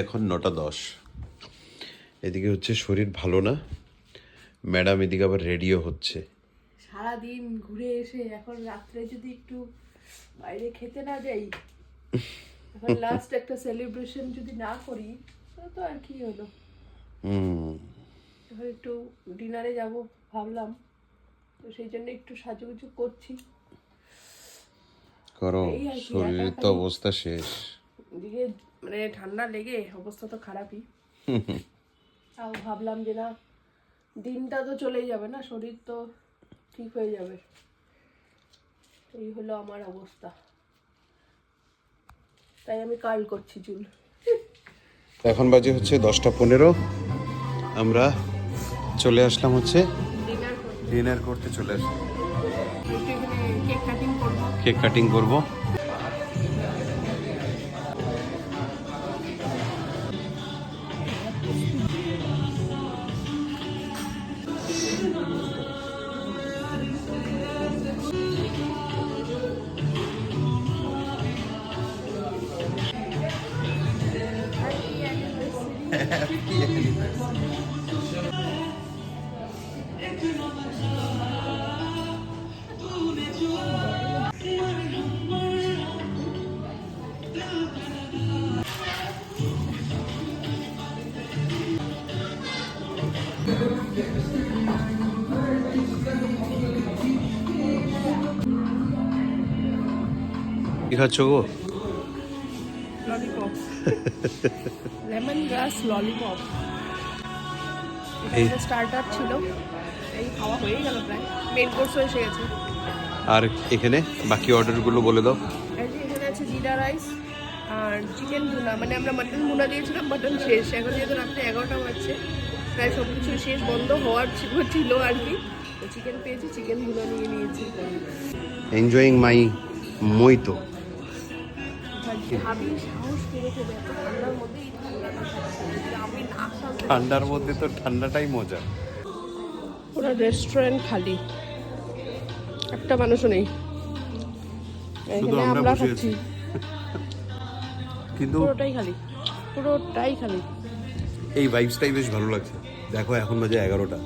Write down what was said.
এখন 9:10। এদিকে হচ্ছে শরীর ভালো না, ম্যাডাম এদিকে আবার রেডিও হচ্ছে। সারাদিন ঘুরে এসে এখন রাত্রে যদি একটু বাইরে খেতে না যাই, এখন লাস্ট একটা সেলিব্রেশন যদি না করি তো আর কি হলো। এখন একটু ডিনারে যাব ভাবলাম, তো সেই জন্য একটু সাজুগুজু করছি। করো, এই আর কি, শরীরের তো অবস্থা শেষ। এদিকে মানে ঠান্ডা লেগে অবস্থা তো খারাপই। তাও ভাবলাম যে না, দিনটা তো চলেই যাবে না, শরীর তো ঠিক হয়ে যাবে। এই হলো আমার অবস্থা, তাই আমি কার্ল করছি চুল। এখন বাজে হচ্ছে 10:15। আমরা চলে আসলাম হচ্ছে ডিনার করছি, ডিনার করতে চলে আসলাম। কেক কাটিং করবো। কেক কাটিং করবো। কি খাচ্ছ গো? Lollipop, lemon grass lollipop. এই স্টার্টার ছিল, এই খাওয়া হয়ে গেল, প্রায় মেন কোর্সও এসে গেছে। আর এখানে বাকি অর্ডারগুলো বলে দাও। এই যে এখানে আছে জিরা রাইস আর চিকেন ভুনা, মানে আমরা মাটন ভুনা দিয়েছিলাম, মাটন শেষ। এখন যেহেতু রাত্রে 11টা বাজছে, প্রায় সব কিছু শেষ, বন্ধ হওয়ার ছিল আর কি। তো চিকেন পেয়েছি, চিকেন ভুনা নিয়ে নিয়েছি। এনজয়িং মাই মইতো। ভাবি সাহস পেরে খেতে, এত ঠান্ডার মধ্যে এই ঠান্ডাটা খাচ্ছে, যদি আমি না সামনে। ঠান্ডার মধ্যে তো ঠান্ডাটাই মজা। পুরো রেস্টুরেন্ট খালি, একটা মানুষও নেই। শুধু এখানে আমরা আমরা বসে খাচ্ছি, আছি। কিন্তু পুরোটাই খালি, পুরোটাই খালি। এই ভাইবসটাই বেশ ভালো লাগছে। দেখো এখন বাজে 11টা।